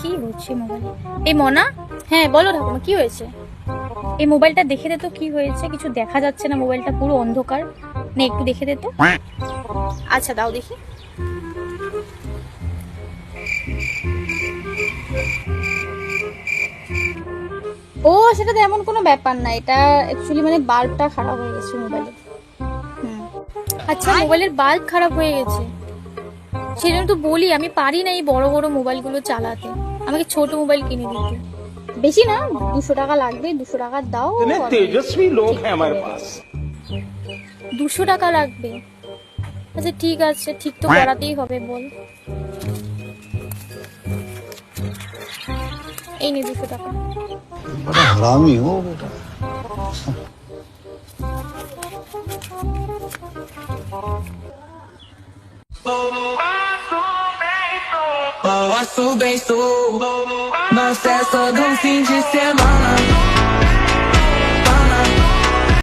কি হচ্ছে মোবাইলে? এই মনা, হ্যাঁ বলো ঠাকুমা কি হয়েছে? এই মোবাইলটা দেখে দে তো কি হয়েছে, কিছু দেখা যাচ্ছে না, মোবাইলটা পুরো অন্ধকার। নে একটু দেখে দে তো। আচ্ছা দাও দেখি। ও সেটা তো এমন কোনো ব্যাপার না, এটা অ্যাকচুয়ালি মানে বাল্বটা খারাপ হয়ে গেছে মোবাইলে। হুম। আচ্ছা মোবাইলের বাল্ব খারাপ হয়ে গেছে, সেজন্য তো বলি আমি পারি না এই বড় বড় মোবাইলগুলো চালাতে, আমাকে ছোট মোবাইল কিনে দিতে। বেশি না, 200 টাকা লাগবে, 200 টাকা দাও। इतने तेजस्वी लोग हैं हमारे पास। 200 টাকা লাগবে? আচ্ছা ঠিক আছে, ঠিক তো করাতেই হবে, বল। এই নে 200 টাকা। बड़ा हरामी हो बेटा। Posso bem, sou. Não cessa do fim de semana.